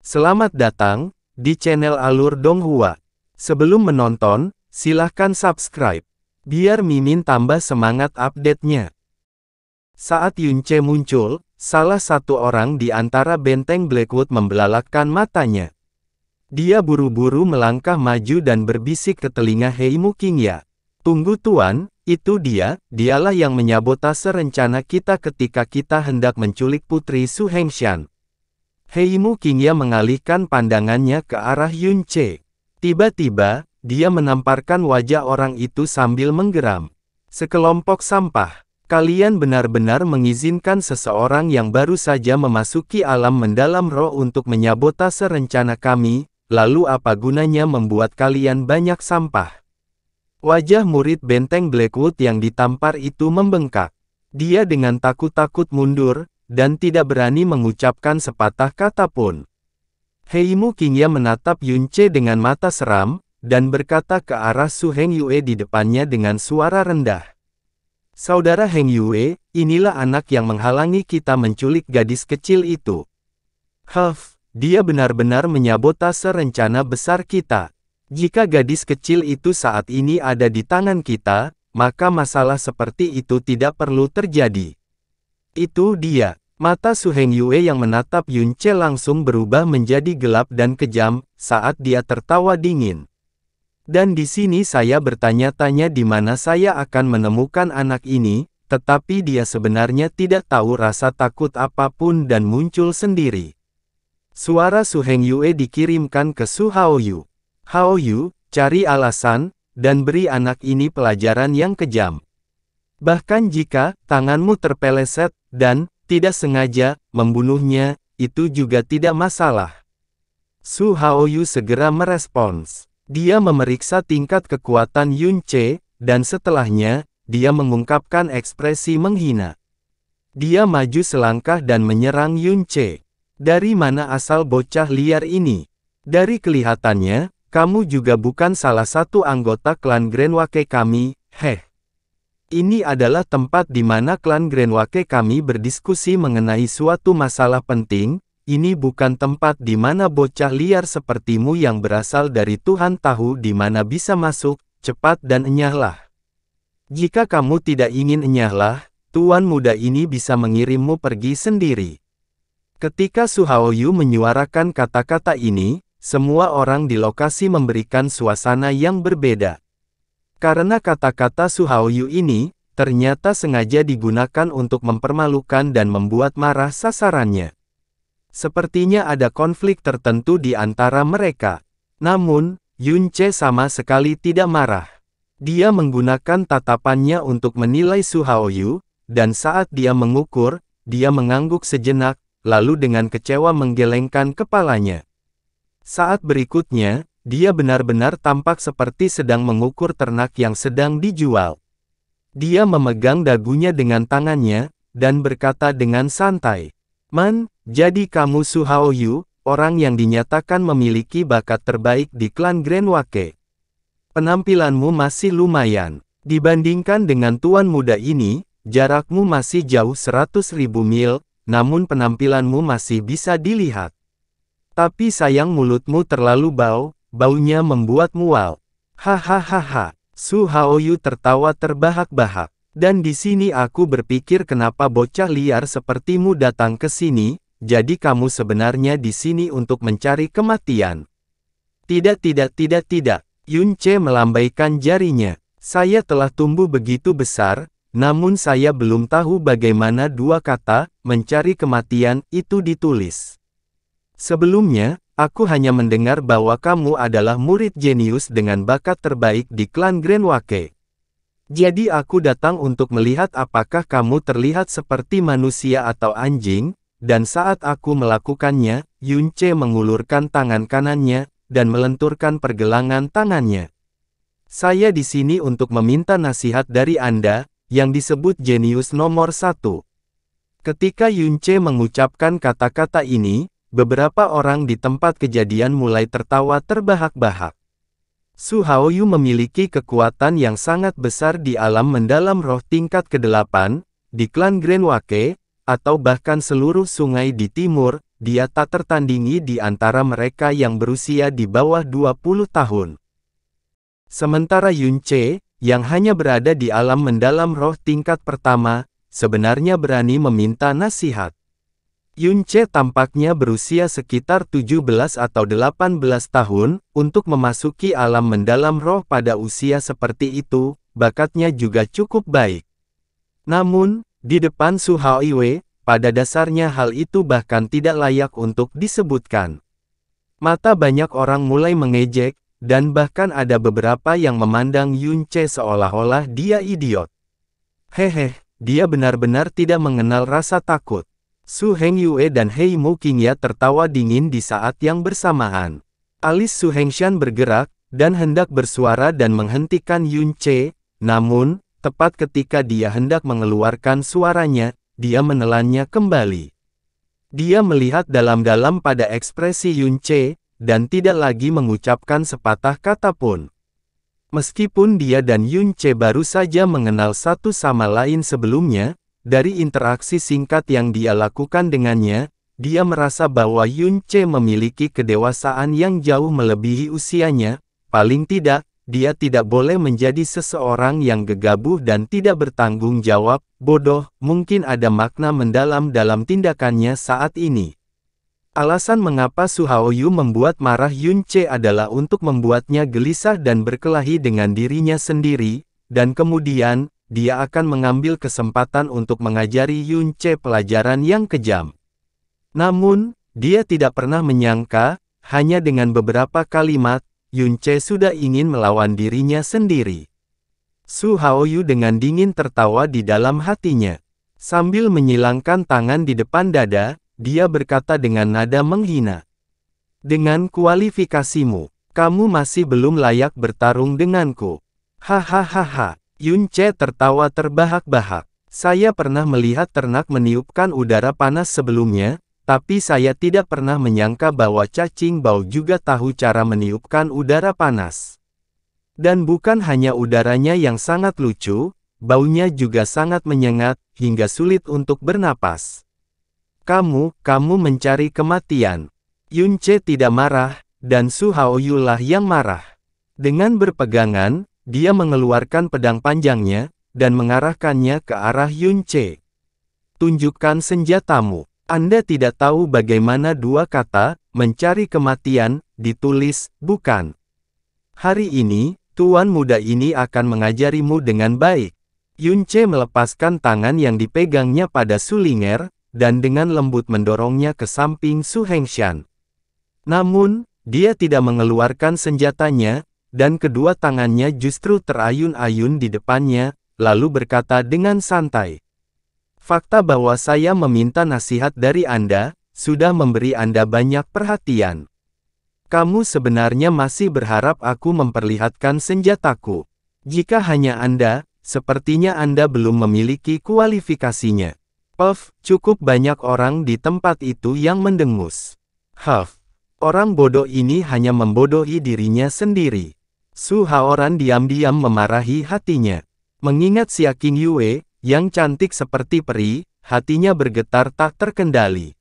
Selamat datang di channel Alur Donghua. Sebelum menonton, silahkan subscribe, biar Mimin tambah semangat update-nya. Saat Yunce muncul, salah satu orang di antara benteng Blackwood membelalakkan matanya. Dia buru-buru melangkah maju dan berbisik ke telinga Heimu Qingya. Tunggu tuan, itu dialah yang menyabotase rencana kita ketika kita hendak menculik Putri Su Hengshan. Heimu Qingya mengalihkan pandangannya ke arah Yunce. Tiba-tiba, dia menamparkan wajah orang itu sambil menggeram. Sekelompok sampah. Kalian benar-benar mengizinkan seseorang yang baru saja memasuki alam mendalam roh untuk menyabotase rencana kami, lalu apa gunanya membuat kalian banyak sampah? Wajah murid benteng Blackwood yang ditampar itu membengkak. Dia dengan takut-takut mundur, dan tidak berani mengucapkan sepatah kata pun. Heimu Qingya menatap Yunce dengan mata seram, dan berkata ke arah Su Hengyue di depannya dengan suara rendah. Saudara Hengyue, inilah anak yang menghalangi kita menculik gadis kecil itu. Dia benar-benar menyabotase rencana besar kita. Jika gadis kecil itu saat ini ada di tangan kita, maka masalah seperti itu tidak perlu terjadi. Itu dia. Mata Su Hengyue yang menatap Yunce langsung berubah menjadi gelap dan kejam, saat dia tertawa dingin. Dan di sini saya bertanya-tanya di mana saya akan menemukan anak ini, tetapi dia sebenarnya tidak tahu rasa takut apapun dan muncul sendiri. Suara Su Hengyue dikirimkan ke Su Haoyu. Haoyu, cari alasan, dan beri anak ini pelajaran yang kejam. Bahkan jika tanganmu terpeleset, dan tidak sengaja membunuhnya, itu juga tidak masalah. Su Haoyu segera merespons. Dia memeriksa tingkat kekuatan Yunce, dan setelahnya, dia mengungkapkan ekspresi menghina. Dia maju selangkah dan menyerang Yunce. Dari mana asal bocah liar ini? Dari kelihatannya, kamu juga bukan salah satu anggota klan Grenwake kami, Ini adalah tempat di mana klan Grenwake kami berdiskusi mengenai suatu masalah penting. Ini bukan tempat di mana bocah liar sepertimu yang berasal dari Tuhan tahu di mana bisa masuk, cepat dan enyahlah. Jika kamu tidak ingin enyahlah, tuan muda ini bisa mengirimmu pergi sendiri. Ketika Su Haoyu menyuarakan kata-kata ini, semua orang di lokasi memberikan suasana yang berbeda. Karena kata-kata Su Haoyu ini, ternyata sengaja digunakan untuk mempermalukan dan membuat marah sasarannya. Sepertinya ada konflik tertentu di antara mereka. Namun, Yunce sama sekali tidak marah. Dia menggunakan tatapannya untuk menilai Su Haoyu, dan saat dia mengukur, dia mengangguk sejenak, lalu dengan kecewa menggelengkan kepalanya. Saat berikutnya, dia benar-benar tampak seperti sedang mengukur ternak yang sedang dijual. Dia memegang dagunya dengan tangannya, dan berkata dengan santai, jadi kamu Su Haoyu, orang yang dinyatakan memiliki bakat terbaik di klan Grenwake. Penampilanmu masih lumayan. Dibandingkan dengan tuan muda ini, jarakmu masih jauh 100.000 mil, namun penampilanmu masih bisa dilihat. Tapi sayang mulutmu terlalu baunya membuat mual. Hahaha. Su Haoyu tertawa terbahak-bahak. Dan di sini aku berpikir kenapa bocah liar sepertimu datang ke sini, jadi kamu sebenarnya di sini untuk mencari kematian. Tidak. Yunce melambaikan jarinya. Saya telah tumbuh begitu besar, namun saya belum tahu bagaimana dua kata, mencari kematian, itu ditulis. Sebelumnya, aku hanya mendengar bahwa kamu adalah murid jenius dengan bakat terbaik di klan Grenwake. Jadi aku datang untuk melihat apakah kamu terlihat seperti manusia atau anjing, dan saat aku melakukannya, Yunce mengulurkan tangan kanannya, dan melenturkan pergelangan tangannya. Saya di sini untuk meminta nasihat dari Anda, yang disebut jenius nomor 1. Ketika Yunce mengucapkan kata-kata ini, beberapa orang di tempat kejadian mulai tertawa terbahak-bahak. Su Haoyu memiliki kekuatan yang sangat besar di alam mendalam roh tingkat ke-8, di klan Grenwake, atau bahkan seluruh sungai di timur, dia tak tertandingi di antara mereka yang berusia di bawah 20 tahun. Sementara Yunce, yang hanya berada di alam mendalam roh tingkat pertama, sebenarnya berani meminta nasihat. Yunce tampaknya berusia sekitar 17 atau 18 tahun, untuk memasuki alam mendalam roh pada usia seperti itu, bakatnya juga cukup baik. Namun, di depan Su Haoiwei, pada dasarnya hal itu bahkan tidak layak untuk disebutkan. Mata banyak orang mulai mengejek, dan bahkan ada beberapa yang memandang Yunce seolah-olah dia idiot. Hehe, dia benar-benar tidak mengenal rasa takut. Su Hengyue dan Hei Mu Qingya tertawa dingin di saat yang bersamaan. Alis Su Hengshan bergerak, dan hendak bersuara dan menghentikan Yunce, namun, tepat ketika dia hendak mengeluarkan suaranya, dia menelannya kembali. Dia melihat dalam-dalam pada ekspresi Yunce, dan tidak lagi mengucapkan sepatah kata pun. Meskipun dia dan Yunce baru saja mengenal satu sama lain sebelumnya, dari interaksi singkat yang dia lakukan dengannya, dia merasa bahwa Yunce memiliki kedewasaan yang jauh melebihi usianya. Paling tidak, dia tidak boleh menjadi seseorang yang gegabah dan tidak bertanggung jawab, bodoh. Mungkin ada makna mendalam dalam tindakannya saat ini. Alasan mengapa Su Haoyu membuat marah Yunce adalah untuk membuatnya gelisah dan berkelahi dengan dirinya sendiri, dan kemudian, dia akan mengambil kesempatan untuk mengajari Yunce pelajaran yang kejam. Namun, dia tidak pernah menyangka, hanya dengan beberapa kalimat, Yunce sudah ingin melawan dirinya sendiri. Su Haoyu dengan dingin tertawa di dalam hatinya. Sambil menyilangkan tangan di depan dada, dia berkata dengan nada menghina. Dengan kualifikasimu, kamu masih belum layak bertarung denganku. Hahaha. Yunce tertawa terbahak-bahak. Saya pernah melihat ternak meniupkan udara panas sebelumnya, tapi saya tidak pernah menyangka bahwa cacing bau juga tahu cara meniupkan udara panas. Dan bukan hanya udaranya yang sangat lucu, baunya juga sangat menyengat, hingga sulit untuk bernapas. Kamu mencari kematian. Yunce tidak marah, dan Su Haoyu lah yang marah. Dengan berpegangan, dia mengeluarkan pedang panjangnya, dan mengarahkannya ke arah Yunce. Tunjukkan senjatamu. Anda tidak tahu bagaimana dua kata, mencari kematian, ditulis, bukan? Hari ini, tuan muda ini akan mengajarimu dengan baik. Yunce melepaskan tangan yang dipegangnya pada Sulinger, dan dengan lembut mendorongnya ke samping Su Hengshan. Namun, dia tidak mengeluarkan senjatanya, dan kedua tangannya justru terayun-ayun di depannya, lalu berkata dengan santai. Fakta bahwa saya meminta nasihat dari Anda, sudah memberi Anda banyak perhatian. Kamu sebenarnya masih berharap aku memperlihatkan senjataku. Jika hanya Anda, sepertinya Anda belum memiliki kualifikasinya. Puff, cukup banyak orang di tempat itu yang mendengus. Huff, orang bodoh ini hanya membodohi dirinya sendiri. Su Haoran diam-diam memarahi hatinya. Mengingat Xia Qingyue, yang cantik seperti peri, hatinya bergetar tak terkendali.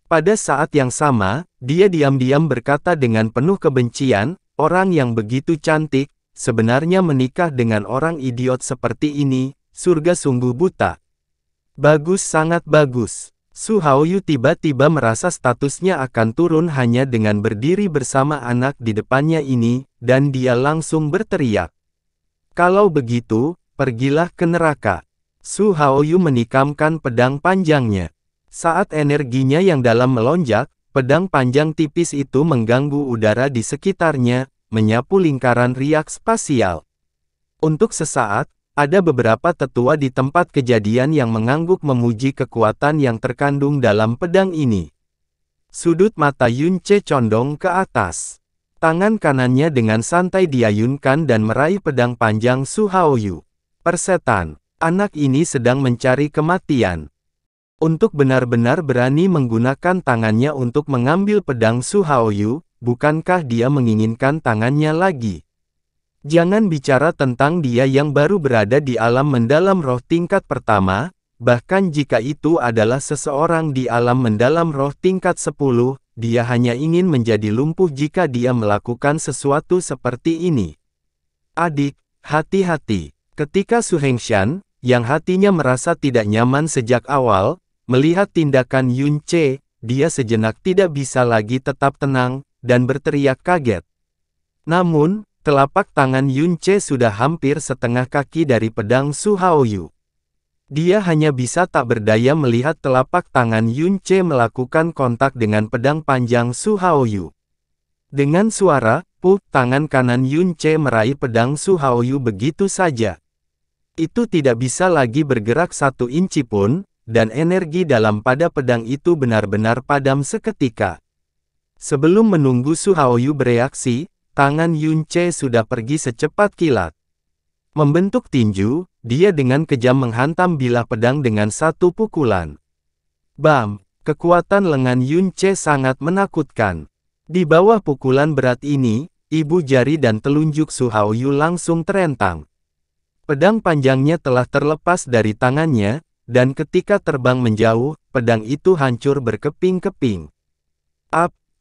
Pada saat yang sama, dia diam-diam berkata dengan penuh kebencian, orang yang begitu cantik, sebenarnya menikah dengan orang idiot seperti ini, surga sungguh buta. Bagus, sangat bagus. Su Haoyu tiba-tiba merasa statusnya akan turun hanya dengan berdiri bersama anak di depannya ini, dan dia langsung berteriak. Kalau begitu, pergilah ke neraka. Su Haoyu menikamkan pedang panjangnya. Saat energinya yang dalam melonjak, pedang panjang tipis itu mengganggu udara di sekitarnya, menyapu lingkaran riak spasial. Untuk sesaat, ada beberapa tetua di tempat kejadian yang mengangguk memuji kekuatan yang terkandung dalam pedang ini. Sudut mata Yunce condong ke atas. Tangan kanannya dengan santai diayunkan dan meraih pedang panjang Su Haoyu. Persetan, anak ini sedang mencari kematian. Untuk benar-benar berani menggunakan tangannya untuk mengambil pedang Su Haoyu, bukankah dia menginginkan tangannya lagi? Jangan bicara tentang dia yang baru berada di alam mendalam roh tingkat pertama, bahkan jika itu adalah seseorang di alam mendalam roh tingkat 10, dia hanya ingin menjadi lumpuh jika dia melakukan sesuatu seperti ini. Adik, hati-hati. Ketika Su Hengshan, yang hatinya merasa tidak nyaman sejak awal, melihat tindakan Yun Ce, dia sejenak tidak bisa lagi tetap tenang, dan berteriak kaget. Namun, telapak tangan Yun Ce sudah hampir setengah kaki dari pedang Su Haoyu. Dia hanya bisa tak berdaya melihat telapak tangan Yun Ce melakukan kontak dengan pedang panjang Su Haoyu. Dengan suara, tangan kanan Yun Ce meraih pedang Su Haoyu begitu saja. Itu tidak bisa lagi bergerak 1 inci pun, dan energi dalam pada pedang itu benar-benar padam seketika. Sebelum menunggu Su Haoyu bereaksi, tangan Yun Ce sudah pergi secepat kilat. Membentuk tinju, dia dengan kejam menghantam bilah pedang dengan 1 pukulan. Bam! Kekuatan lengan Yun Ce sangat menakutkan. Di bawah pukulan berat ini, ibu jari dan telunjuk Su Haoyu langsung terentang. Pedang panjangnya telah terlepas dari tangannya, dan ketika terbang menjauh, pedang itu hancur berkeping-keping.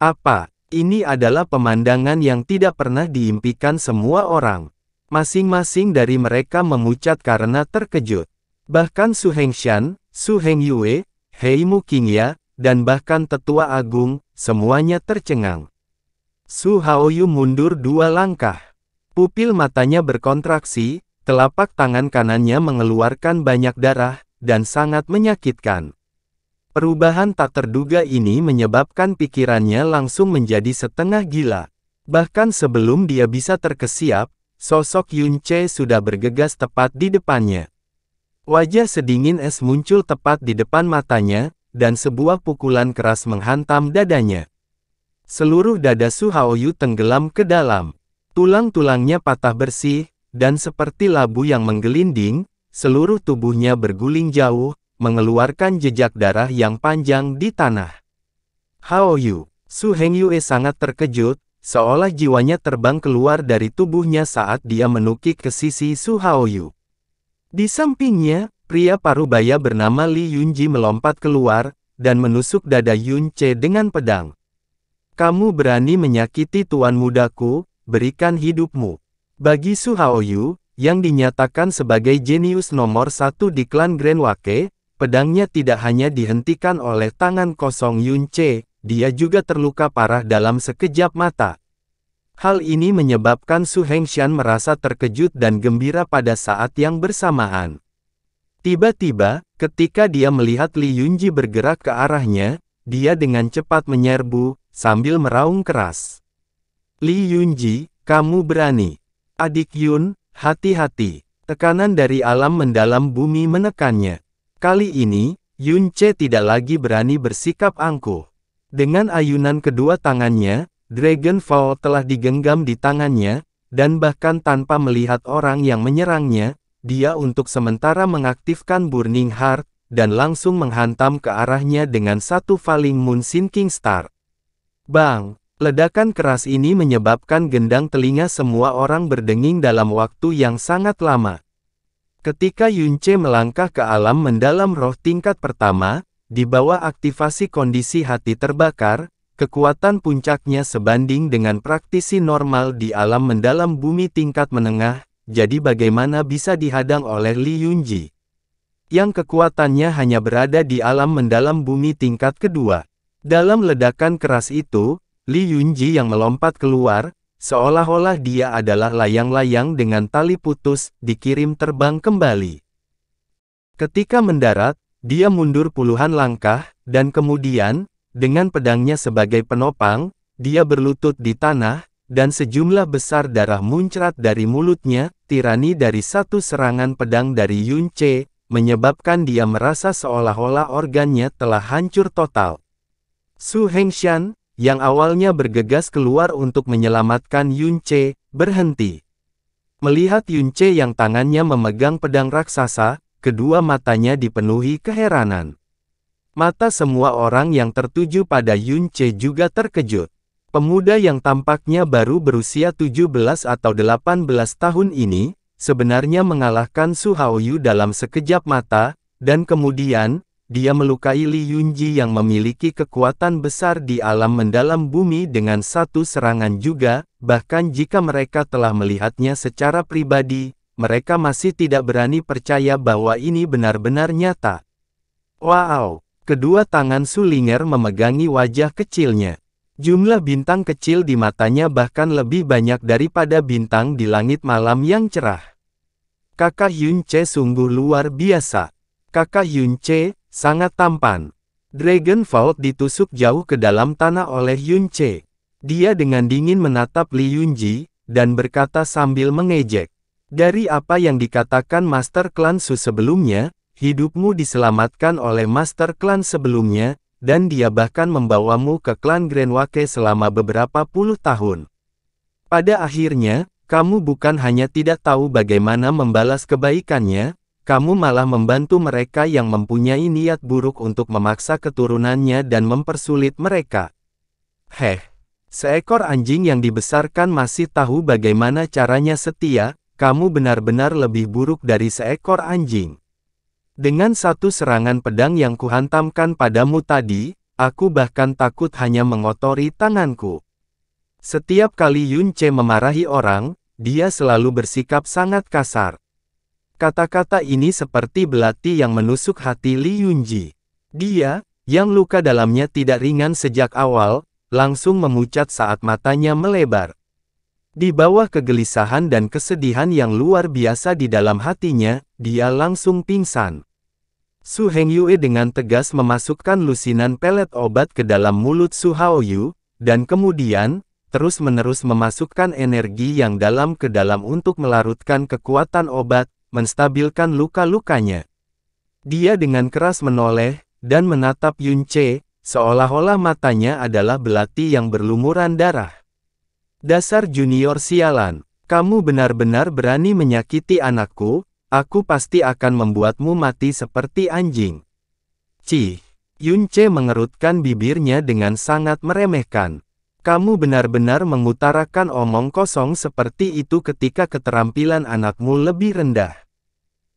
Apa? Ini adalah pemandangan yang tidak pernah diimpikan semua orang. Masing-masing dari mereka memucat karena terkejut. Bahkan Su Hengshan, Su Hengyue, Heimu Qingya, dan bahkan Tetua Agung, semuanya tercengang. Su Haoyu mundur 2 langkah. Pupil matanya berkontraksi, telapak tangan kanannya mengeluarkan banyak darah, dan sangat menyakitkan. Perubahan tak terduga ini menyebabkan pikirannya langsung menjadi setengah gila. Bahkan sebelum dia bisa terkesiap, sosok Yun Ce sudah bergegas tepat di depannya. Wajah sedingin es muncul tepat di depan matanya, dan sebuah pukulan keras menghantam dadanya. Seluruh dada Su Haoyu tenggelam ke dalam. Tulang-tulangnya patah bersih, dan seperti labu yang menggelinding, seluruh tubuhnya berguling jauh, mengeluarkan jejak darah yang panjang di tanah. Haoyu, Su Hengyue sangat terkejut, seolah jiwanya terbang keluar dari tubuhnya saat dia menukik ke sisi Su Haoyu. Di sampingnya, pria parubaya bernama Li Yunji melompat keluar, dan menusuk dada Yun Ce dengan pedang. Kamu berani menyakiti tuan mudaku, berikan hidupmu. Bagi Su Haoyu, yang dinyatakan sebagai jenius nomor 1 di klan Grand Wake, pedangnya tidak hanya dihentikan oleh tangan kosong Yun Ce, dia juga terluka parah dalam sekejap mata. Hal ini menyebabkan Su Hengshan merasa terkejut dan gembira pada saat yang bersamaan. Tiba-tiba, ketika dia melihat Li Yunji bergerak ke arahnya, dia dengan cepat menyerbu, sambil meraung keras. Li Yunji, kamu berani. Adik Yun, hati-hati. Tekanan dari alam mendalam bumi menekannya. Kali ini, Yun Ce tidak lagi berani bersikap angkuh. Dengan ayunan kedua tangannya, Dragon Fall telah digenggam di tangannya, dan bahkan tanpa melihat orang yang menyerangnya, dia untuk sementara mengaktifkan Burning Heart, dan langsung menghantam ke arahnya dengan 1 Falling Moon Sinking Star. Bang! Ledakan keras ini menyebabkan gendang telinga semua orang berdenging dalam waktu yang sangat lama. Ketika Yun Ce melangkah ke alam mendalam roh tingkat pertama, di bawah aktivasi kondisi hati terbakar, kekuatan puncaknya sebanding dengan praktisi normal di alam mendalam bumi tingkat menengah, jadi bagaimana bisa dihadang oleh Li Yunji, yang kekuatannya hanya berada di alam mendalam bumi tingkat kedua. Dalam ledakan keras itu, Li Yunji yang melompat keluar, seolah-olah dia adalah layang-layang dengan tali putus, dikirim terbang kembali. Ketika mendarat, dia mundur puluhan langkah, dan kemudian, dengan pedangnya sebagai penopang, dia berlutut di tanah, dan sejumlah besar darah muncrat dari mulutnya, tirani dari 1 serangan pedang dari Yun Ce, menyebabkan dia merasa seolah-olah organnya telah hancur total. Su Hengshan, yang awalnya bergegas keluar untuk menyelamatkan Yun Ce, berhenti. Melihat Yun Ce yang tangannya memegang pedang raksasa, kedua matanya dipenuhi keheranan. Mata semua orang yang tertuju pada Yun Ce juga terkejut. Pemuda yang tampaknya baru berusia 17 atau 18 tahun ini, sebenarnya mengalahkan Su Haoyu dalam sekejap mata, Dan kemudian, dia melukai Li Yunji yang memiliki kekuatan besar di alam mendalam bumi dengan satu serangan juga, bahkan jika mereka telah melihatnya secara pribadi, mereka masih tidak berani percaya bahwa ini benar-benar nyata. Wow! Kedua tangan Sulinger memegangi wajah kecilnya. Jumlah bintang kecil di matanya bahkan lebih banyak daripada bintang di langit malam yang cerah. Kakak Yunce sungguh luar biasa. Kakak Yunce sangat tampan. Dragon Vault ditusuk jauh ke dalam tanah oleh Yunce. Dia dengan dingin menatap Li Yunji, dan berkata sambil mengejek. Dari apa yang dikatakan Master Klan Su sebelumnya, hidupmu diselamatkan oleh Master Klan sebelumnya, dan dia bahkan membawamu ke klan Grand Wake selama beberapa puluh tahun. Pada akhirnya, kamu bukan hanya tidak tahu bagaimana membalas kebaikannya, kamu malah membantu mereka yang mempunyai niat buruk untuk memaksa keturunannya dan mempersulit mereka. Seekor anjing yang dibesarkan masih tahu bagaimana caranya setia, kamu benar-benar lebih buruk dari seekor anjing. Dengan satu serangan pedang yang kuhantamkan padamu tadi, aku bahkan takut hanya mengotori tanganku. Setiap kali Yunce memarahi orang, dia selalu bersikap sangat kasar. Kata-kata ini seperti belati yang menusuk hati Li Yunji. Dia, yang luka dalamnya tidak ringan sejak awal, langsung memucat saat matanya melebar. Di bawah kegelisahan dan kesedihan yang luar biasa di dalam hatinya, dia langsung pingsan. Su Hengyue dengan tegas memasukkan lusinan pelet obat ke dalam mulut Su Haoyu, dan kemudian, terus-menerus memasukkan energi yang dalam ke dalam untuk melarutkan kekuatan obat, menstabilkan luka-lukanya. Dia dengan keras menoleh, dan menatap Yunce, seolah-olah matanya adalah belati yang berlumuran darah. Dasar junior sialan, kamu benar-benar berani menyakiti anakku, aku pasti akan membuatmu mati seperti anjing. Yunce mengerutkan bibirnya dengan sangat meremehkan. Kamu benar-benar mengutarakan omong kosong seperti itu ketika keterampilan anakmu lebih rendah.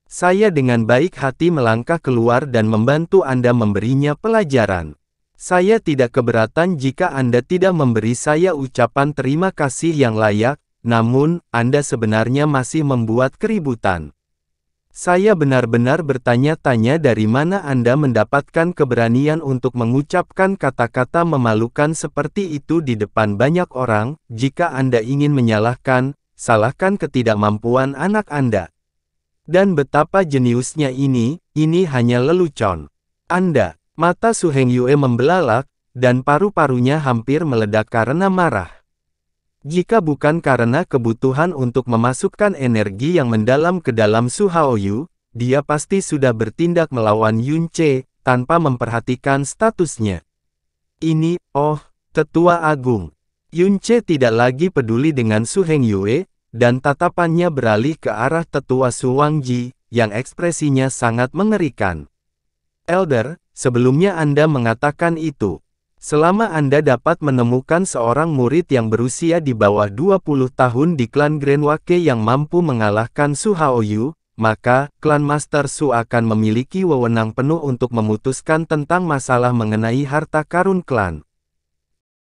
Saya dengan baik hati melangkah keluar dan membantu Anda memberinya pelajaran. Saya tidak keberatan jika Anda tidak memberi saya ucapan terima kasih yang layak, namun, Anda sebenarnya masih membuat keributan. Saya benar-benar bertanya-tanya dari mana Anda mendapatkan keberanian untuk mengucapkan kata-kata memalukan seperti itu di depan banyak orang. Jika Anda ingin menyalahkan, salahkan ketidakmampuan anak Anda. Dan betapa jeniusnya ini hanya lelucon. Anda. Mata Su Hengyue membelalak, dan paru-parunya hampir meledak karena marah. Jika bukan karena kebutuhan untuk memasukkan energi yang mendalam ke dalam Su Haoyu, dia pasti sudah bertindak melawan Yunce, tanpa memperhatikan statusnya. Ini, Tetua Agung. Yunce tidak lagi peduli dengan Su Hengyue, dan tatapannya beralih ke arah Tetua Su Wangji, yang ekspresinya sangat mengerikan. Elder, sebelumnya Anda mengatakan itu. Selama Anda dapat menemukan seorang murid yang berusia di bawah 20 tahun di klan Grand Wake yang mampu mengalahkan Su Haoyu, maka, klan Master Su akan memiliki wewenang penuh untuk memutuskan tentang masalah mengenai harta karun klan.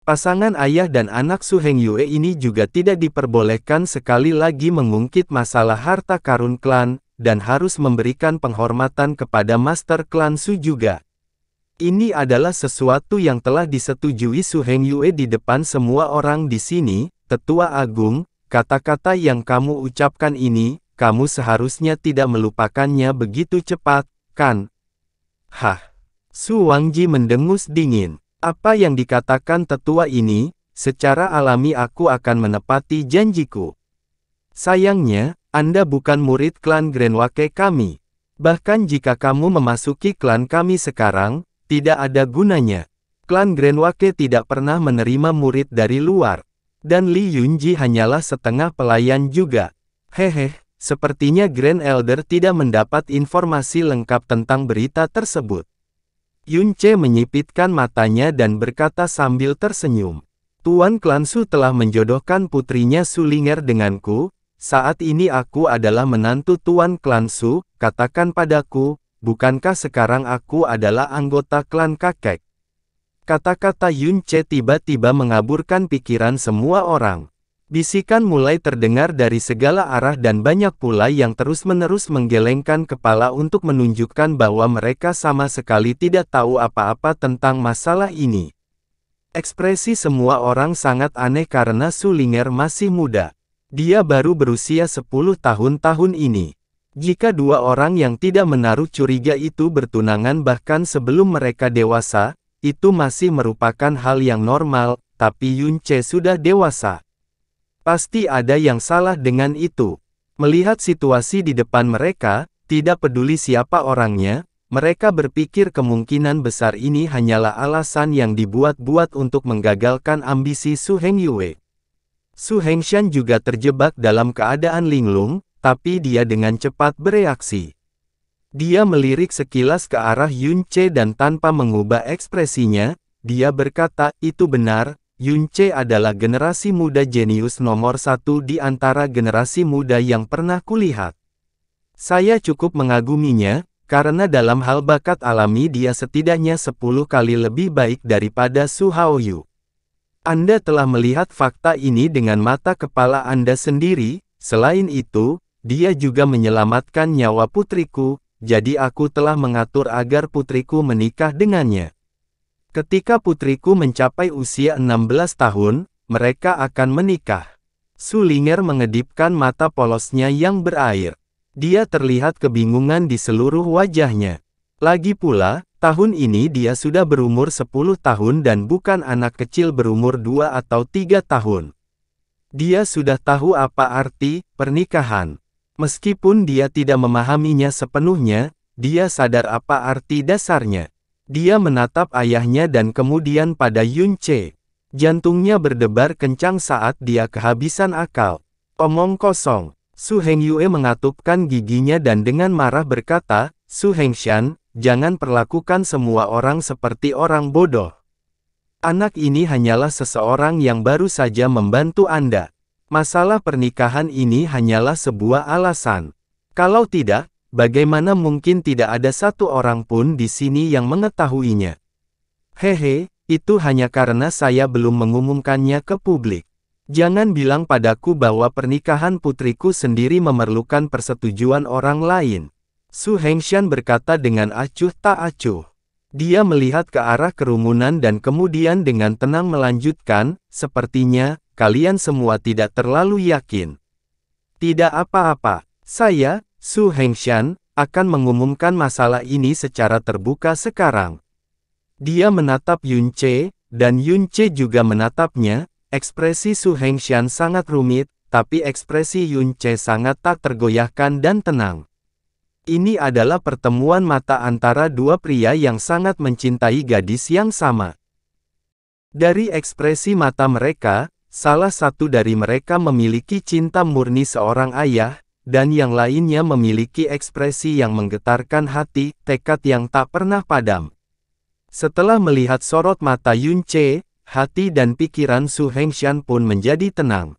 Pasangan ayah dan anak Su Hengyue ini juga tidak diperbolehkan sekali lagi mengungkit masalah harta karun klan, dan harus memberikan penghormatan kepada Master Klan Su juga. Ini adalah sesuatu yang telah disetujui Su Hengyue di depan semua orang di sini. Tetua Agung, kata-kata yang kamu ucapkan ini, kamu seharusnya tidak melupakannya begitu cepat, kan? Su Wangji mendengus dingin. Apa yang dikatakan tetua ini, secara alami aku akan menepati janjiku. Sayangnya, Anda bukan murid klan Grand Wake kami. Bahkan jika kamu memasuki klan kami sekarang, tidak ada gunanya. Klan Grand Wake tidak pernah menerima murid dari luar. Dan Li Yunji hanyalah setengah pelayan juga. Sepertinya Grand Elder tidak mendapat informasi lengkap tentang berita tersebut. Yunce menyipitkan matanya dan berkata sambil tersenyum. Tuan Klan Su telah menjodohkan putrinya Sulinger denganku. Saat ini aku adalah menantu Tuan Klan Su, katakan padaku, bukankah sekarang aku adalah anggota klan kakek? Kata-kata Yun Ce tiba-tiba mengaburkan pikiran semua orang. Bisikan mulai terdengar dari segala arah dan banyak pula yang terus-menerus menggelengkan kepala untuk menunjukkan bahwa mereka sama sekali tidak tahu apa-apa tentang masalah ini. Ekspresi semua orang sangat aneh karena Su Ling'er masih muda. Dia baru berusia 10 tahun ini. Jika dua orang yang tidak menaruh curiga itu bertunangan bahkan sebelum mereka dewasa, itu masih merupakan hal yang normal, tapi Yun Ce sudah dewasa. Pasti ada yang salah dengan itu. Melihat situasi di depan mereka, tidak peduli siapa orangnya, mereka berpikir kemungkinan besar ini hanyalah alasan yang dibuat-buat untuk menggagalkan ambisi Su Hengyue. Su Hengshan juga terjebak dalam keadaan linglung, tapi dia dengan cepat bereaksi. Dia melirik sekilas ke arah Yun Ce dan tanpa mengubah ekspresinya, dia berkata, "Itu benar. Yun Ce adalah generasi muda jenius nomor 1 di antara generasi muda yang pernah kulihat. Saya cukup mengaguminya, karena dalam hal bakat alami dia setidaknya 10 kali lebih baik daripada Su Haoyu. Anda telah melihat fakta ini dengan mata kepala Anda sendiri, selain itu, dia juga menyelamatkan nyawa putriku, jadi aku telah mengatur agar putriku menikah dengannya. Ketika putriku mencapai usia 16 tahun, mereka akan menikah." Su Ling'er mengedipkan mata polosnya yang berair. Dia terlihat kebingungan di seluruh wajahnya. Lagi pula, tahun ini dia sudah berumur 10 tahun dan bukan anak kecil berumur 2 atau 3 tahun. Dia sudah tahu apa arti pernikahan. Meskipun dia tidak memahaminya sepenuhnya, dia sadar apa arti dasarnya. Dia menatap ayahnya dan kemudian pada Yun Ce. Jantungnya berdebar kencang saat dia kehabisan akal. "Omong kosong." Su Hengyue mengatupkan giginya dan dengan marah berkata, "Su Hengshan, jangan perlakukan semua orang seperti orang bodoh. Anak ini hanyalah seseorang yang baru saja membantu Anda. Masalah pernikahan ini hanyalah sebuah alasan. Kalau tidak, bagaimana mungkin tidak ada satu orang pun di sini yang mengetahuinya? Hehe, itu hanya karena saya belum mengumumkannya ke publik. Jangan bilang padaku bahwa pernikahan putriku sendiri memerlukan persetujuan orang lain." Su Hengshan berkata dengan acuh tak acuh. Dia melihat ke arah kerumunan dan kemudian dengan tenang melanjutkan, "Sepertinya, kalian semua tidak terlalu yakin. Tidak apa-apa, saya, Su Hengshan, akan mengumumkan masalah ini secara terbuka sekarang." Dia menatap Yun Ce, dan Yun Ce juga menatapnya. Ekspresi Su Hengshan sangat rumit, tapi ekspresi Yun Ce sangat tak tergoyahkan dan tenang. Ini adalah pertemuan mata antara dua pria yang sangat mencintai gadis yang sama. Dari ekspresi mata mereka, salah satu dari mereka memiliki cinta murni seorang ayah, dan yang lainnya memiliki ekspresi yang menggetarkan hati, tekad yang tak pernah padam. Setelah melihat sorot mata Yun Ce, hati dan pikiran Su Hengshan pun menjadi tenang.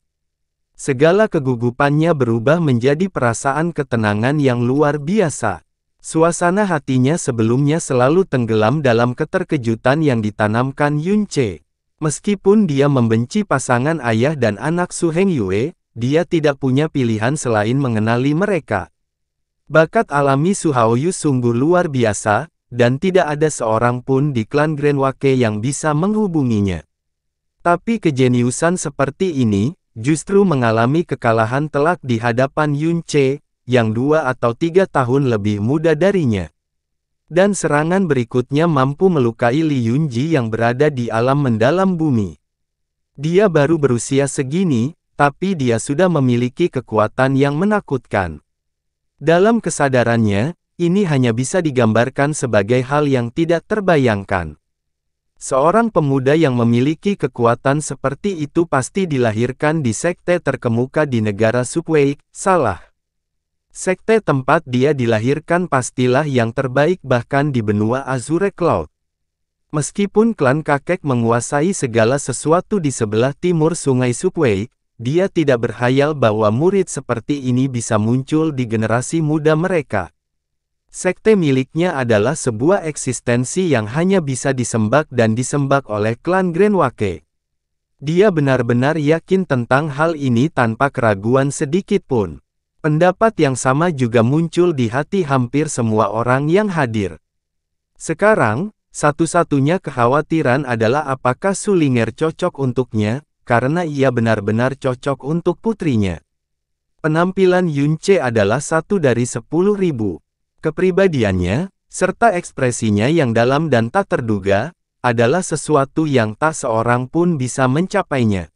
Segala kegugupannya berubah menjadi perasaan ketenangan yang luar biasa. Suasana hatinya sebelumnya selalu tenggelam dalam keterkejutan yang ditanamkan Yun Ce. Meskipun dia membenci pasangan ayah dan anak Su Hengyue, dia tidak punya pilihan selain mengenali mereka. Bakat alami Su Haoyu sungguh luar biasa, dan tidak ada seorang pun di klan Grand Wake yang bisa menghubunginya. Tapi kejeniusan seperti ini, justru mengalami kekalahan telak di hadapan Yun Ce, yang 2 atau 3 tahun lebih muda darinya. Dan serangan berikutnya mampu melukai Li Yunji yang berada di alam mendalam bumi. Dia baru berusia segini, tapi dia sudah memiliki kekuatan yang menakutkan. Dalam kesadarannya, ini hanya bisa digambarkan sebagai hal yang tidak terbayangkan. Seorang pemuda yang memiliki kekuatan seperti itu pasti dilahirkan di sekte terkemuka di negara Subway, salah. Sekte tempat dia dilahirkan pastilah yang terbaik bahkan di benua Azure Cloud. Meskipun klan kakek menguasai segala sesuatu di sebelah timur sungai Subway, dia tidak berkhayal bahwa murid seperti ini bisa muncul di generasi muda mereka. Sekte miliknya adalah sebuah eksistensi yang hanya bisa disembah dan disembah oleh klan Grand Wake. Dia benar-benar yakin tentang hal ini tanpa keraguan sedikit pun. Pendapat yang sama juga muncul di hati hampir semua orang yang hadir. Sekarang, satu-satunya kekhawatiran adalah apakah Sulinger cocok untuknya, karena ia benar-benar cocok untuk putrinya. Penampilan Yunce adalah satu dari 10.000. Kepribadiannya, serta ekspresinya yang dalam dan tak terduga, adalah sesuatu yang tak seorang pun bisa mencapainya.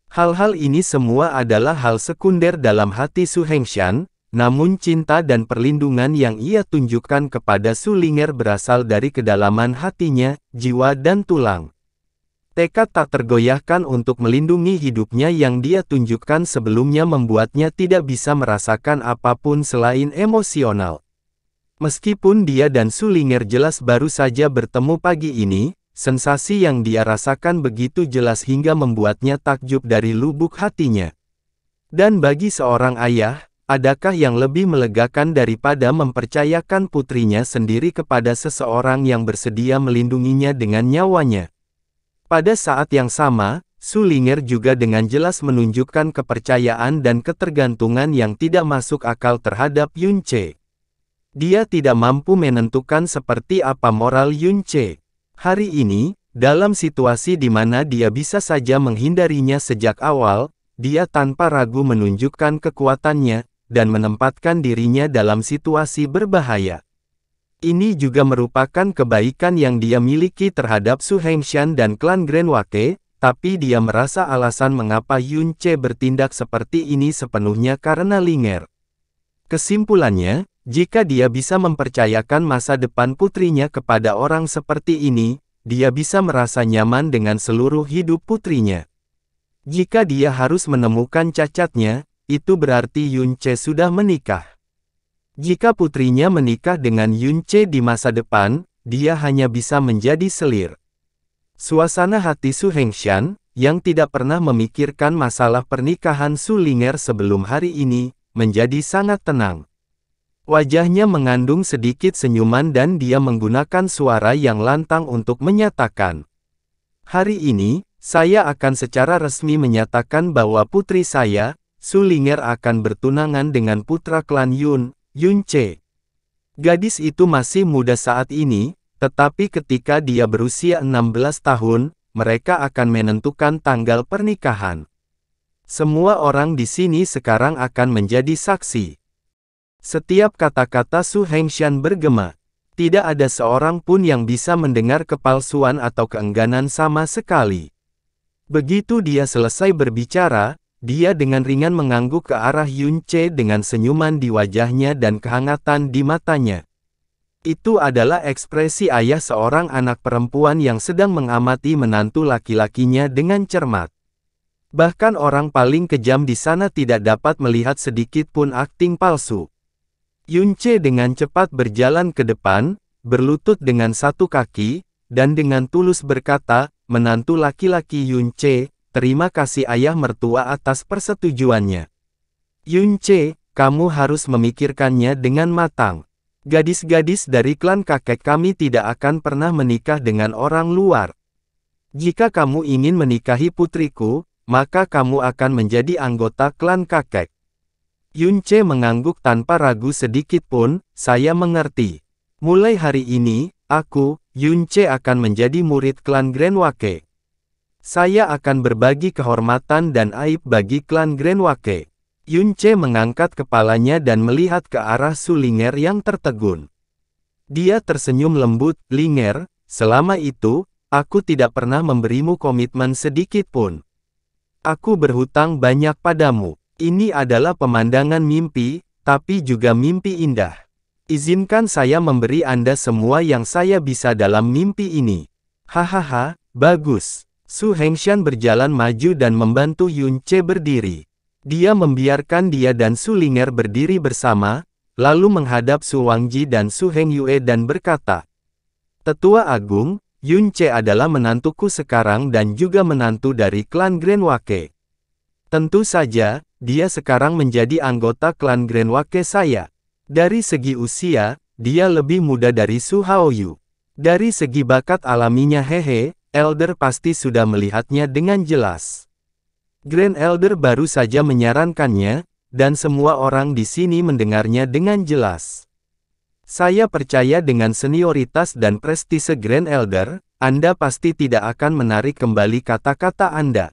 Hal-hal ini semua adalah hal sekunder dalam hati Su Hengshan, namun cinta dan perlindungan yang ia tunjukkan kepada Sulinger berasal dari kedalaman hatinya, jiwa dan tulang. Tekad tak tergoyahkan untuk melindungi hidupnya yang dia tunjukkan sebelumnya membuatnya tidak bisa merasakan apapun selain emosional. Meskipun dia dan Sulinger jelas baru saja bertemu pagi ini, sensasi yang dia rasakan begitu jelas hingga membuatnya takjub dari lubuk hatinya. Dan bagi seorang ayah, adakah yang lebih melegakan daripada mempercayakan putrinya sendiri kepada seseorang yang bersedia melindunginya dengan nyawanya? Pada saat yang sama, Sulinger juga dengan jelas menunjukkan kepercayaan dan ketergantungan yang tidak masuk akal terhadap Yunce. Dia tidak mampu menentukan seperti apa moral Yunce. Hari ini, dalam situasi di mana dia bisa saja menghindarinya sejak awal, dia tanpa ragu menunjukkan kekuatannya, dan menempatkan dirinya dalam situasi berbahaya. Ini juga merupakan kebaikan yang dia miliki terhadap Su Hengshan dan klan Grand Wake, tapi dia merasa alasan mengapa Yunce bertindak seperti ini sepenuhnya karena Linger. Kesimpulannya, jika dia bisa mempercayakan masa depan putrinya kepada orang seperti ini, dia bisa merasa nyaman dengan seluruh hidup putrinya. Jika dia harus menemukan cacatnya, itu berarti Yunce sudah menikah. Jika putrinya menikah dengan Yunce di masa depan, dia hanya bisa menjadi selir. Suasana hati Su Hengshan, yang tidak pernah memikirkan masalah pernikahan Sulinger sebelum hari ini, menjadi sangat tenang. Wajahnya mengandung sedikit senyuman dan dia menggunakan suara yang lantang untuk menyatakan, "Hari ini, saya akan secara resmi menyatakan bahwa putri saya, Sulinger akan bertunangan dengan putra klan Yunce." Gadis itu masih muda saat ini, tetapi ketika dia berusia 16 tahun, mereka akan menentukan tanggal pernikahan. Semua orang di sini sekarang akan menjadi saksi. Setiap kata-kata Su Hengshan bergema. Tidak ada seorang pun yang bisa mendengar kepalsuan atau keengganan sama sekali. Begitu dia selesai berbicara, dia dengan ringan mengangguk ke arah Yunce dengan senyuman di wajahnya dan kehangatan di matanya. Itu adalah ekspresi ayah seorang anak perempuan yang sedang mengamati menantu laki-lakinya dengan cermat. Bahkan orang paling kejam di sana tidak dapat melihat sedikit pun akting palsu. Yunce dengan cepat berjalan ke depan, berlutut dengan satu kaki, dan dengan tulus berkata, "Menantu laki-laki Yunce, terima kasih ayah mertua atas persetujuannya. Yunce, kamu harus memikirkannya dengan matang. Gadis-gadis dari klan kakek kami tidak akan pernah menikah dengan orang luar. Jika kamu ingin menikahi putriku, maka kamu akan menjadi anggota klan kakek." Yunce mengangguk tanpa ragu sedikit pun, "Saya mengerti. Mulai hari ini, aku, Yunce akan menjadi murid klan Grand Wake. Saya akan berbagi kehormatan dan aib bagi klan Grand Wake." Yunce mengangkat kepalanya dan melihat ke arah Sulinger yang tertegun. Dia tersenyum lembut, "Linger, selama itu, aku tidak pernah memberimu komitmen sedikit pun. Aku berhutang banyak padamu. Ini adalah pemandangan mimpi, tapi juga mimpi indah. Izinkan saya memberi Anda semua yang saya bisa dalam mimpi ini." "Hahaha, bagus." Su Hengshan berjalan maju dan membantu Yunce berdiri. Dia membiarkan dia dan Sulinger berdiri bersama, lalu menghadap Su Wangji dan Su Hengyue dan berkata, "Tetua Agung, Yunce adalah menantuku sekarang dan juga menantu dari klan Grand Wake. Tentu saja, dia sekarang menjadi anggota klan Grand Wake saya. Dari segi usia, dia lebih muda dari Su Haoyu. Dari segi bakat alaminya Elder pasti sudah melihatnya dengan jelas. Grand Elder baru saja menyarankannya, dan semua orang di sini mendengarnya dengan jelas. Saya percaya dengan senioritas dan prestise Grand Elder, Anda pasti tidak akan menarik kembali kata-kata Anda.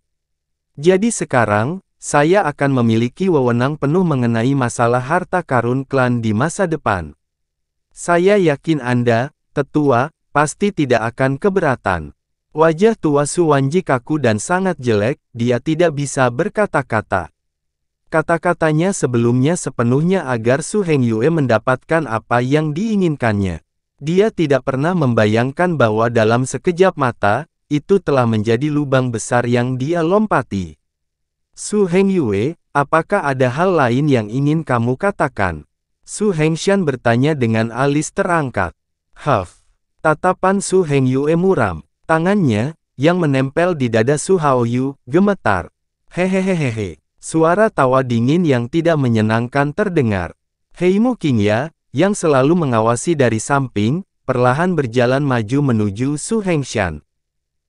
Jadi sekarang, saya akan memiliki wewenang penuh mengenai masalah harta karun klan di masa depan. Saya yakin Anda, tetua, pasti tidak akan keberatan. Wajah tua Su Wanji kaku dan sangat jelek, dia tidak bisa berkata-kata. Kata-katanya sebelumnya sepenuhnya agar Su Hengyue mendapatkan apa yang diinginkannya. Dia tidak pernah membayangkan bahwa dalam sekejap mata, itu telah menjadi lubang besar yang dia lompati. Su Hengyue, apakah ada hal lain yang ingin kamu katakan? Su Hengshan bertanya dengan alis terangkat. Tatapan Su Hengyue muram. Tangannya, yang menempel di dada Su Haoyu, gemetar. Hehehehehe. Suara tawa dingin yang tidak menyenangkan terdengar. Heimu Qingya, yang selalu mengawasi dari samping, perlahan berjalan maju menuju Su Hengshan.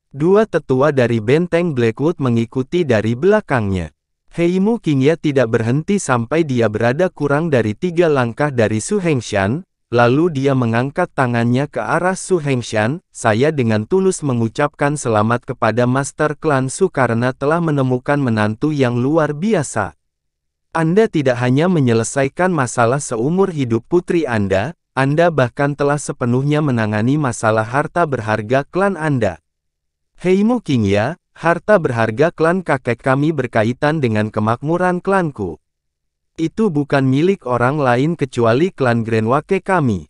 Dua tetua dari benteng Blackwood mengikuti dari belakangnya. Heimu Qingya tidak berhenti sampai dia berada kurang dari 3 langkah dari Su Hengshan. Lalu dia mengangkat tangannya ke arah Su Hengshan, saya dengan tulus mengucapkan selamat kepada Master Klan Su karena telah menemukan menantu yang luar biasa. Anda tidak hanya menyelesaikan masalah seumur hidup putri Anda bahkan telah sepenuhnya menangani masalah harta berharga klan Anda. Heimu Qingya, harta berharga klan kakek kami berkaitan dengan kemakmuran klanku. Itu bukan milik orang lain kecuali klan Grenwake kami.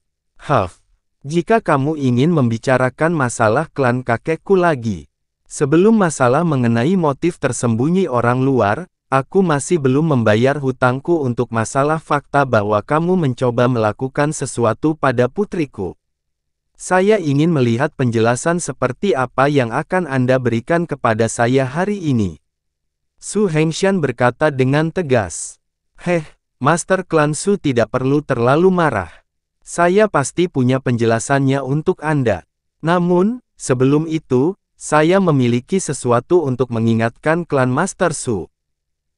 Jika kamu ingin membicarakan masalah klan kakekku lagi. Sebelum masalah mengenai motif tersembunyi orang luar, aku masih belum membayar hutangku untuk masalah fakta bahwa kamu mencoba melakukan sesuatu pada putriku. Saya ingin melihat penjelasan seperti apa yang akan Anda berikan kepada saya hari ini. Su Hengshan berkata dengan tegas. Master Klan Su tidak perlu terlalu marah. Saya pasti punya penjelasannya untuk Anda. Namun, sebelum itu, saya memiliki sesuatu untuk mengingatkan klan Master Su.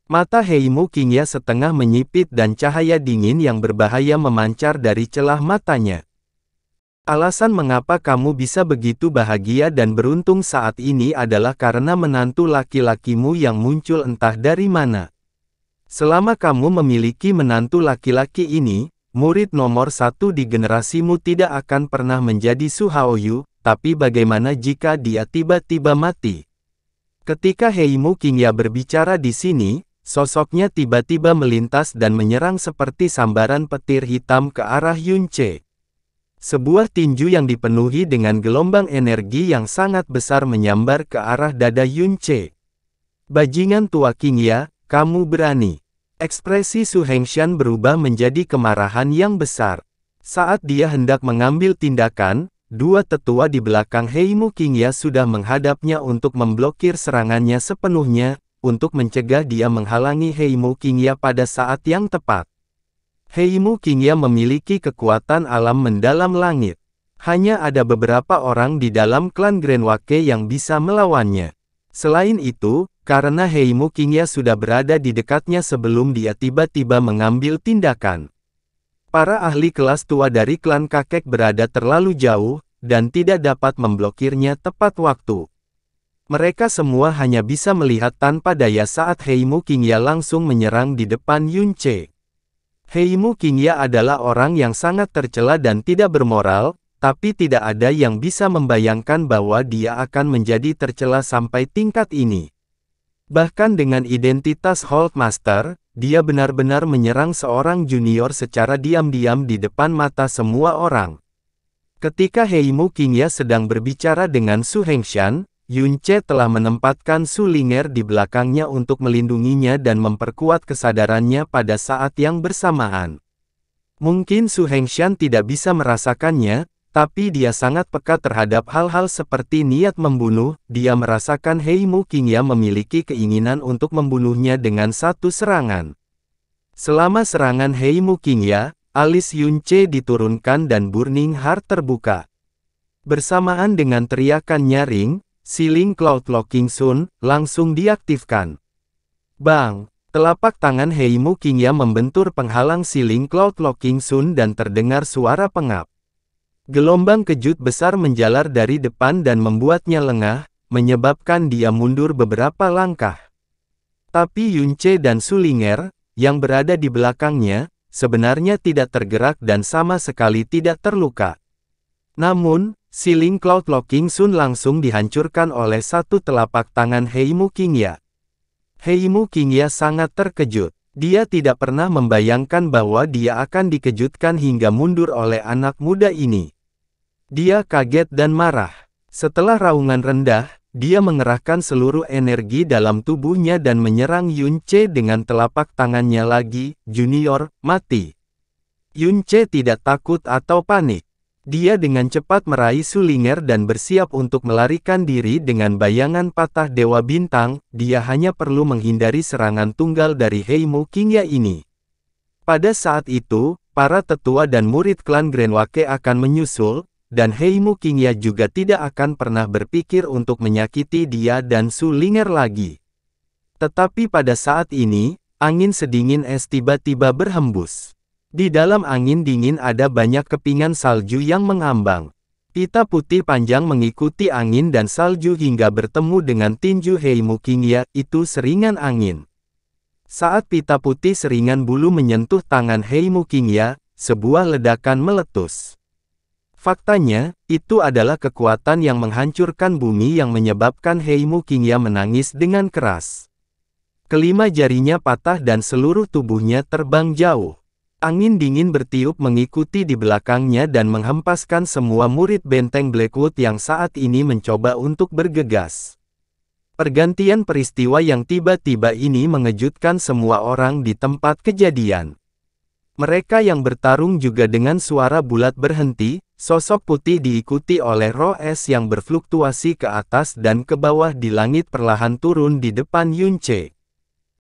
Mata Heimu Qingya setengah menyipit dan cahaya dingin yang berbahaya memancar dari celah matanya. Alasan mengapa kamu bisa begitu bahagia dan beruntung saat ini adalah karena menantu laki-lakimu yang muncul entah dari mana. Selama kamu memiliki menantu laki-laki ini, murid nomor 1 di generasimu tidak akan pernah menjadi Su Haoyu, tapi bagaimana jika dia tiba-tiba mati? Ketika Heimu Qingya berbicara di sini, sosoknya tiba-tiba melintas dan menyerang seperti sambaran petir hitam ke arah Yunce. Sebuah tinju yang dipenuhi dengan gelombang energi yang sangat besar menyambar ke arah dada Yunce. Bajingan tua Qingya, kamu berani. Ekspresi Su Hengshan berubah menjadi kemarahan yang besar. Saat dia hendak mengambil tindakan, dua tetua di belakang Heimu Qingya sudah menghadapnya untuk memblokir serangannya sepenuhnya, untuk mencegah dia menghalangi Heimu Qingya pada saat yang tepat. Heimu Qingya memiliki kekuatan alam mendalam langit. Hanya ada beberapa orang di dalam klan Grenwake yang bisa melawannya. Selain itu, karena Heimu Qingya sudah berada di dekatnya sebelum dia tiba-tiba mengambil tindakan. Para ahli kelas tua dari klan kakek berada terlalu jauh, dan tidak dapat memblokirnya tepat waktu. Mereka semua hanya bisa melihat tanpa daya saat Heimu Qingya langsung menyerang di depan Yunce. Heimu Qingya adalah orang yang sangat tercela dan tidak bermoral, tapi tidak ada yang bisa membayangkan bahwa dia akan menjadi tercela sampai tingkat ini. Bahkan dengan identitas Hold Master, dia benar-benar menyerang seorang junior secara diam-diam di depan mata semua orang. Ketika Heimu Qingya sedang berbicara dengan Su Hengshan, Yunce telah menempatkan Su Linger di belakangnya untuk melindunginya dan memperkuat kesadarannya pada saat yang bersamaan. Mungkin Su Hengshan tidak bisa merasakannya, tapi dia sangat peka terhadap hal-hal seperti niat membunuh. Dia merasakan Heimu Qingya memiliki keinginan untuk membunuhnya dengan satu serangan. Selama serangan Heimu Qingya, alis Yunce diturunkan dan Burning Heart terbuka. Bersamaan dengan teriakan nyaring, Sealing Cloud Locking Sun langsung diaktifkan. Bang! Telapak tangan Heimu Qingya membentur penghalang Sealing Cloud Locking Sun dan terdengar suara pengap. Gelombang kejut besar menjalar dari depan dan membuatnya lengah, menyebabkan dia mundur beberapa langkah. Tapi Yunce dan Sulinger, yang berada di belakangnya, sebenarnya tidak tergerak dan sama sekali tidak terluka. Namun, Sealing Cloud Locking Sun langsung dihancurkan oleh satu telapak tangan Heimu Qingya. Heimu Qingya sangat terkejut. Dia tidak pernah membayangkan bahwa dia akan dikejutkan hingga mundur oleh anak muda ini. Dia kaget dan marah. Setelah raungan rendah, dia mengerahkan seluruh energi dalam tubuhnya dan menyerang Yunce dengan telapak tangannya lagi. Junior, mati. Yunce tidak takut atau panik. Dia dengan cepat meraih Sulinger dan bersiap untuk melarikan diri dengan bayangan patah Dewa Bintang. Dia hanya perlu menghindari serangan tunggal dari Heimu Qingya ini. Pada saat itu, para tetua dan murid klan Grenwake akan menyusul, dan Heimu Qingya juga tidak akan pernah berpikir untuk menyakiti dia dan Sulinger lagi. Tetapi pada saat ini, angin sedingin es tiba-tiba berhembus. Di dalam angin dingin ada banyak kepingan salju yang mengambang. Pita putih panjang mengikuti angin dan salju hingga bertemu dengan tinju Heimu Qingya, itu seringan angin. Saat pita putih seringan bulu menyentuh tangan Heimu Qingya, sebuah ledakan meletus. Faktanya, itu adalah kekuatan yang menghancurkan bumi yang menyebabkan Heimu Qingya menangis dengan keras. Kelima jarinya patah dan seluruh tubuhnya terbang jauh. Angin dingin bertiup mengikuti di belakangnya dan menghempaskan semua murid benteng Blackwood yang saat ini mencoba untuk bergegas. Pergantian peristiwa yang tiba-tiba ini mengejutkan semua orang di tempat kejadian. Mereka yang bertarung juga dengan suara bulat berhenti, sosok putih diikuti oleh roh es yang berfluktuasi ke atas dan ke bawah di langit perlahan turun di depan Yunce.